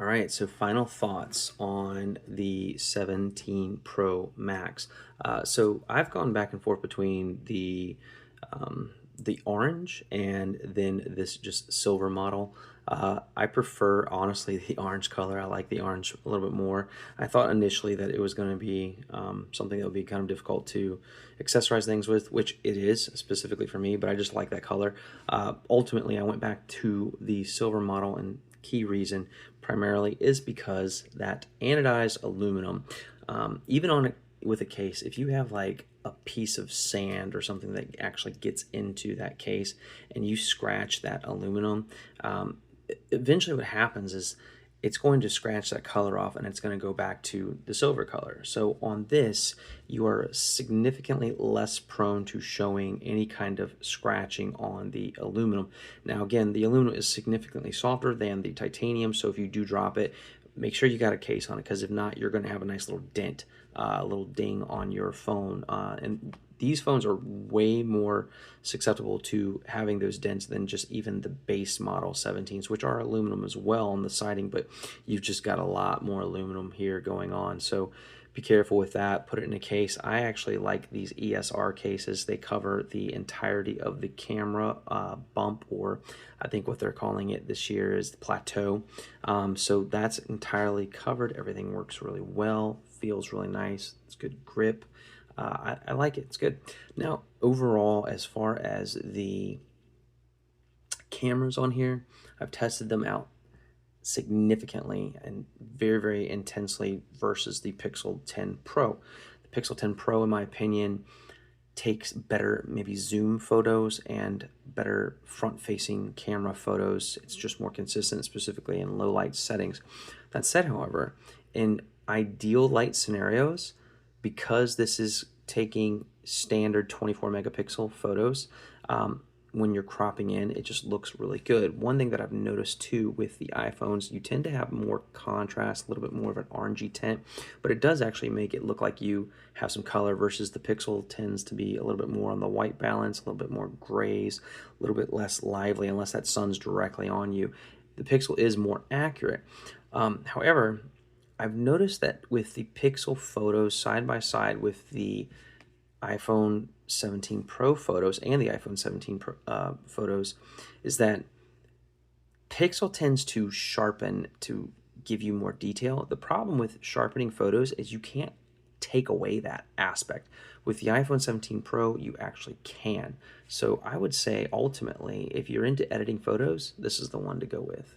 All right, so final thoughts on the 17 Pro Max. So I've gone back and forth between the orange and then this just silver model. I prefer, honestly, the orange color. I like the orange a little bit more. I thought initially that it was going to be something that would be kind of difficult to accessorize things with, which it is specifically for me, but I just like that color. Ultimately, I went back to the silver model, and key reason primarily is because that anodized aluminum, even on with a case, if you have like a piece of sand or something that actually gets into that case and you scratch that aluminum, eventually what happens is it's going to scratch that color off and it's going to go back to the silver color. So on this, you are significantly less prone to showing any kind of scratching on the aluminum. Now again, the aluminum is significantly softer than the titanium, so if you do drop it, make sure you got a case on it, because if not, you're going to have a nice little dent, a little ding on your phone. And these phones are way more susceptible to having those dents than just even the base model 17s, which are aluminum as well on the siding, but you've just got a lot more aluminum here going on. So be careful with that. Put it in a case. I actually like these ESR cases. They cover the entirety of the camera bump, or I think what they're calling it this year is the plateau. So that's entirely covered. Everything works really well, feels really nice. It's good grip. I like it. It's good. Now, overall, as far as the cameras on here, I've tested them out significantly and very, very intensely versus the Pixel 10 Pro. The Pixel 10 Pro, in my opinion, takes better maybe zoom photos and better front-facing camera photos. It's just more consistent, specifically in low light settings. That said, however, in ideal light scenarios, because this is taking standard 24 megapixel photos, when you're cropping in, it just looks really good. One thing that I've noticed too with the iPhones, you tend to have more contrast, a little bit more of an orangey tint, but it does actually make it look like you have some color, versus the Pixel tends to be a little bit more on the white balance, a little bit more grays, a little bit less lively unless that sun's directly on you. The Pixel is more accurate. However, I've noticed that with the Pixel photos side by side with the iPhone 17 Pro photos and the iPhone 17 Pro, photos, is that Pixel tends to sharpen to give you more detail. The problem with sharpening photos is you can't take away that aspect. With the iPhone 17 Pro, you actually can. So I would say ultimately, if you're into editing photos, this is the one to go with.